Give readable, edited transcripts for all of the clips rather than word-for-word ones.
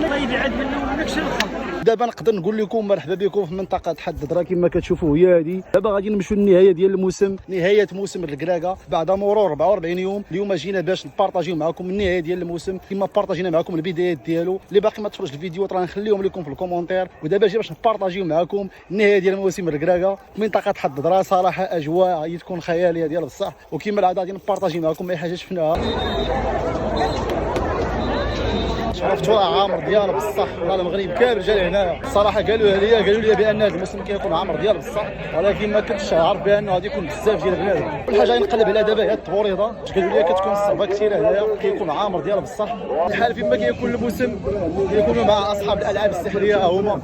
الله يبعد منه ونكشف الخلق. دابا نقدر نقول لكم مرحبا بكم في منطقه حد الدرا كما كتشوفوا هي هذه. دابا غادي نمشيو للنهايه ديال الموسم، نهايه موسم الركراكه بعد مرور 44 يوم. اليوم جينا باش نبارطاجيو معكم النهايه ديال الموسم كما بارطاجينا معكم البدايات ديالو. اللي باقي ما تفرجش الفيديو راه نخليهم لكم في الكومونتير. ودابا جي باش نبارطاجيو معكم النهايه ديال موسم الركراكه في منطقه حد الدرا. صراحه اجواء غادي تكون خياليه ديال بصح، وكما العاده غادي نبارطاجي معكم اي حاجه شفناها. شرفتوا عامر ديال بصح، والله المغرب كامل جا لهنا. الصراحه قالوا لي بان هذا الموسم كيكون عامر ديال بصح، ولكن ما كنتش عارف بانه غادي يكون بزاف ديال بنادم. كل حاجه نقلب عليها دابا هي التوريضه، قالوا لي كتكون الصعبه كثير هنايا، كيكون عامر ديال بصح. الحال فيما كيكون الموسم كيكونوا مع اصحاب الالعاب السحريه هما.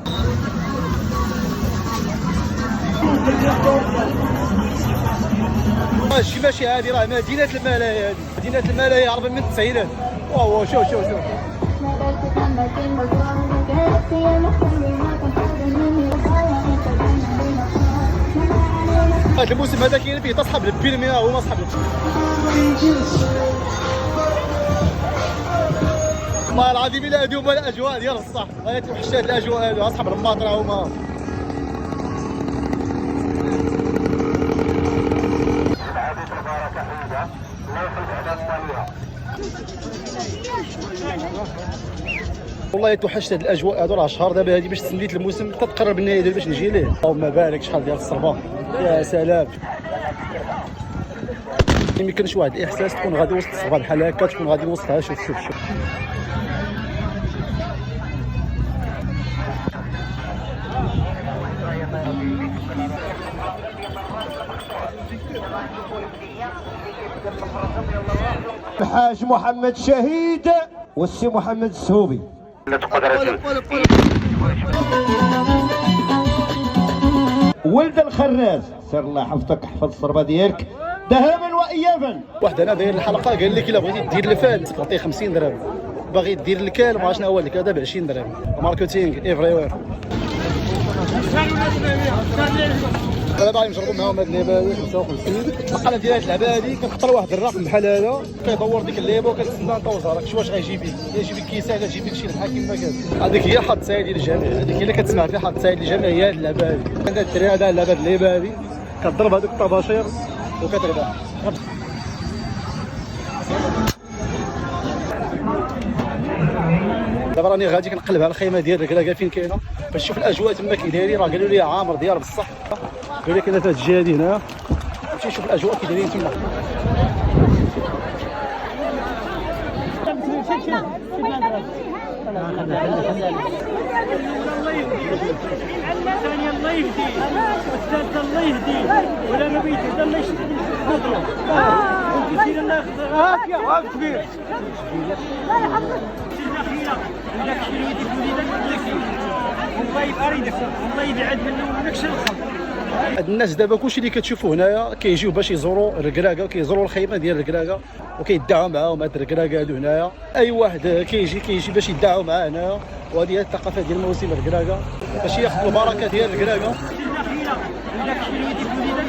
ماشي هذه راه مدينه الملاهي، هذه مدينه الملاهي عربي من التسعينات. واو شوف هذا الموسم هذا كاين فيه اصحاب الفيلم هما اصحاب والله العظيم الا هادو هما الاجواء ديال الصح. غاية توحشات الاجواء هادو اصحاب الماطره هما. والله توحشت هاد الاجواء هادو. راه شهر دابا هادي باش تسنديت الموسم تتقرب النهايه ديال باش نجي ليه. اللهم بارك شحال ديال الصربه يا سلام. ما يمكنش واحد الاحساس تكون غادي وسط الصربه بحال هكا، تكون غادي وسطها. شوف الحاج محمد شهيد والسي محمد السهوبي. ولد الخراز سير الله يحفظك، احفظ الصربه ديالك ذهابا وايابا. واحد انا داير الحلقه قال لك الا بغيتي دير الفال تعطيه 50 درهم، باغي دير الكال ما شنو هو لك هذا ب 20 درهم. ماركتينغ ايفري وير. دابا باغي نجربوا معاهم هاد اللعبه هادي 55. القناه ديال هاد اللعبه هادي كتختار واحد الرقم بحال هذا، كيدور ديك اللعبه وكتسنى نطوزها. راك شي واش غيجيب لك، يجيب لك كيسه غيجيب لك شي لحظه كيما كذا. هذيك هي حظ سعيد للجميع، هذيك هي اللي كتسمع فيها حظ سعيد للجميع هي هاد اللعبه هادي. هذا الدري هذا لعب هاد اللعبه هادي كتضرب هذوك الطباشير وكتربح. دابا راني غادي كنقلب على الخيمه ديال الركراكه فين كاينه باش نشوف الاجواء تما كي دايرين. راه قالوا لي عامر ديال بصح، قالوا لي كاينه في هاد الجهه هادي هنا. نمشي نشوف الاجواء كي دايرين تما. الثانية الله يهدي، والثالثة الله يهدي، ولا ما بيت هذا الله يشد نضرب. والكثير الله يخضر. هاك يا هاك كبير. لا يحفظك. الأخيرة وداك الشيء اللي يديك وليدك الله يبقى ريدك، الله يبعد منه ونكشف الخلق. هاد الناس دابا كلشي اللي كتشوفوا هنايا كيجيو باش يزوروا الركراكه، كيزوروا الخيمه ديال الركراكه وكيدعوا معاهم هاد الركراكه هادو هنايا. اي واحد كيجي باش يدعوا معاه هنايا. وهذه هي الثقافه ديال مواسم الركراكه باش ياخذوا البركه ديال الركراكه. الأخيرة وداك الشيء اللي يديك وليدك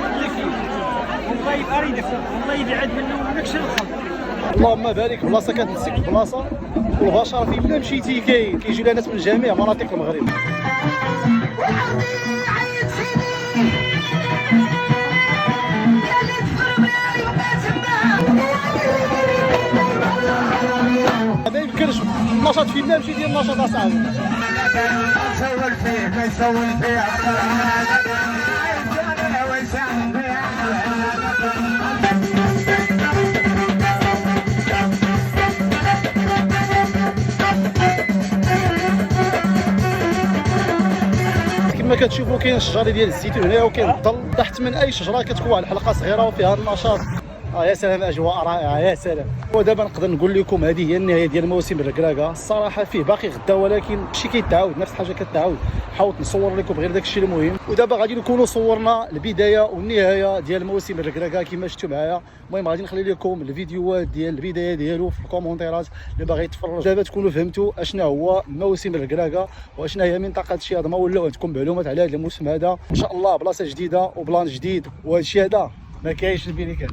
الله يبقى ريدك، الله يبعد منه ونكشف الخلق. اللهم بارك. بلاصه كتنسك بلاصه والبشر فين ما مشيتي كيجيو لها ناس من جميع مناطق المغرب. ما يمكنش النشاط فين ما مشي ديال النشاط اصاحبي. يسول فيه ما يسول فيه كما كتشوفوا كاين الشجر ديال الزيتون هنا وكاين الظل. تحت من اي شجره كتكون واحد الحلقه صغيره وفيها النشاط. يا سلام اجواء رائعه يا سلام. ودابا نقدر نقول لكم هذه هي النهايه ديال موسم الركراكه. الصراحه فيه باقي غدا ولكن شي كيتعاود نفس الحاجه كتعاود. حاولت نصور لكم غير داك الشيء المهم. ودابا غادي نكونوا صورنا البدايه والنهايه ديال موسم الركراكه كما شفتوا معايا. المهم غادي نخلي لكم الفيديوهات ديال البدايه ديالو في الكومونتيرات اللي باغي يتفرج. دابا تكونوا فهمتوا اشنا هو موسم الركراكه واشنا هي منطقه شياضمه، ولاو عندكم معلومات على هذا الموسم هذا ان شاء الله. بلاصه جديده وبلان جديد، وهذا الشيء هذا ما كاينش في البركان.